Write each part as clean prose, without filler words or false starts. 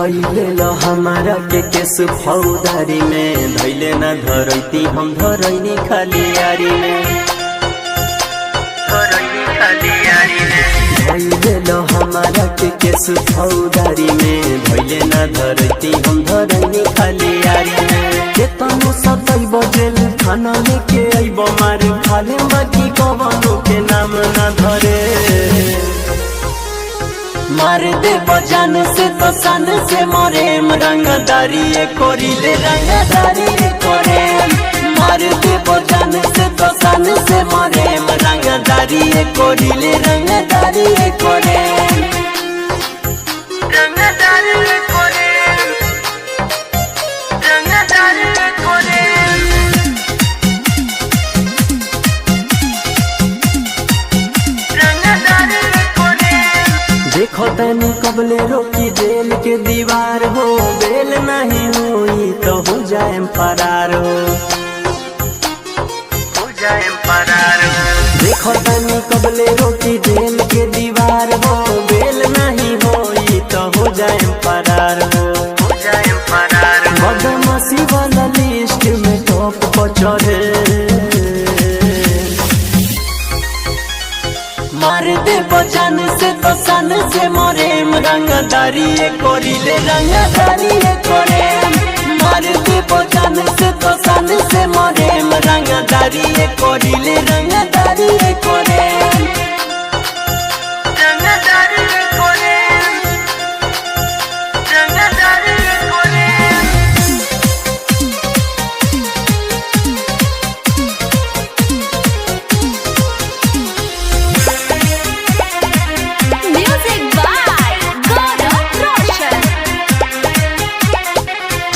धैले ल हमारा के केस फौदारी में धैले न धरैती हम धरैनी खाली यारी में धैले ल हमारा के केस फौदारी में धैले न धरैती हम धरैनी खाली यारी में केतनो सतै बजेल खाना लेके आइब मार खाले बाकी कवनो के नाम न धरे मार दे बजान से तो सन से मोरे रंगदारी कोरिले रंगदारी कोरे मार दे बजान से तो सन से मोरे रंगदारी कोरिले रंगदारी कोरे रंगदारी कोरे रंगदारी कोरे देखो तनी कबले रोकी जेल के दीवार हो बेल नहीं हुई तो हो जाए फरार हो जाए फरार हो देखो तनी कबले रोकी जेल के दीवार हो बेल नहीं हुई तो हो जाए फरार हो जाए फरार बदमाशी वाला लिस्ट में टॉप पर चढ़े मार दे बजान से तो सन से मोरे रंगदारी कोरिले रंगदारी कोरे मार दे बजान से तो सन से मोरे रंगदारी कोरिले रंगदारी कोरे रंगदारी कोरे रंगदारी कोरे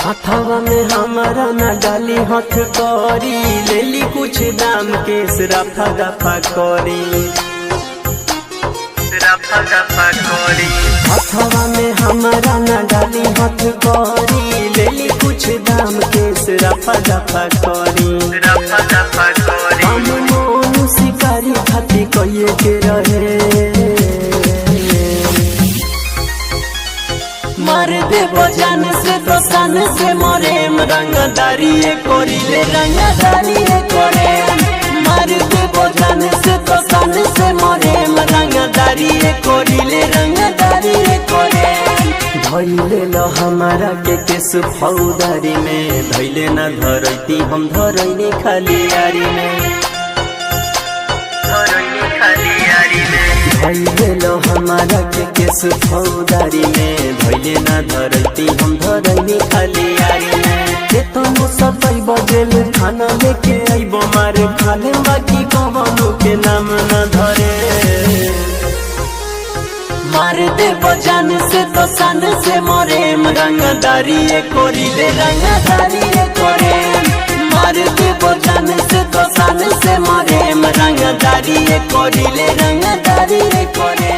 हथवा में हमारा न डाली हाथ करी लेली कुछ दाम के रफा दफा करी रफा दफा करी हथवा में हमारा न डाली हाथ करी लेली कुछ दाम के रफा दफा करी रफा दफा करी हम मोनू शिकारी खाती कहिए के रहे मार दे बजान से तो सन से मोरे रंगदारी कोरिले रंगदारी कोरे मार दे बजान से तो सन से मोरे रंगदारी कोरिले रंगदारी कोरे धैले ल हमारा के केस फौदारी में धैले न धरैती हम धरैनी खाली यारी में धैले ल हमारा के केस फौदारी में धैले न धरैती हम धरैनी खाली यारी में केतनो सतै बजेल खाना लेके आइब मार खाले बाकी कवनो के नाम न धरे मार दे बजान से तो सन से मोरे रंगदारी कोरिले रंगदारी कोरे मार दे बजान से तो सन से मोरे रंगदारी कोरिले रंगदारी कोरे।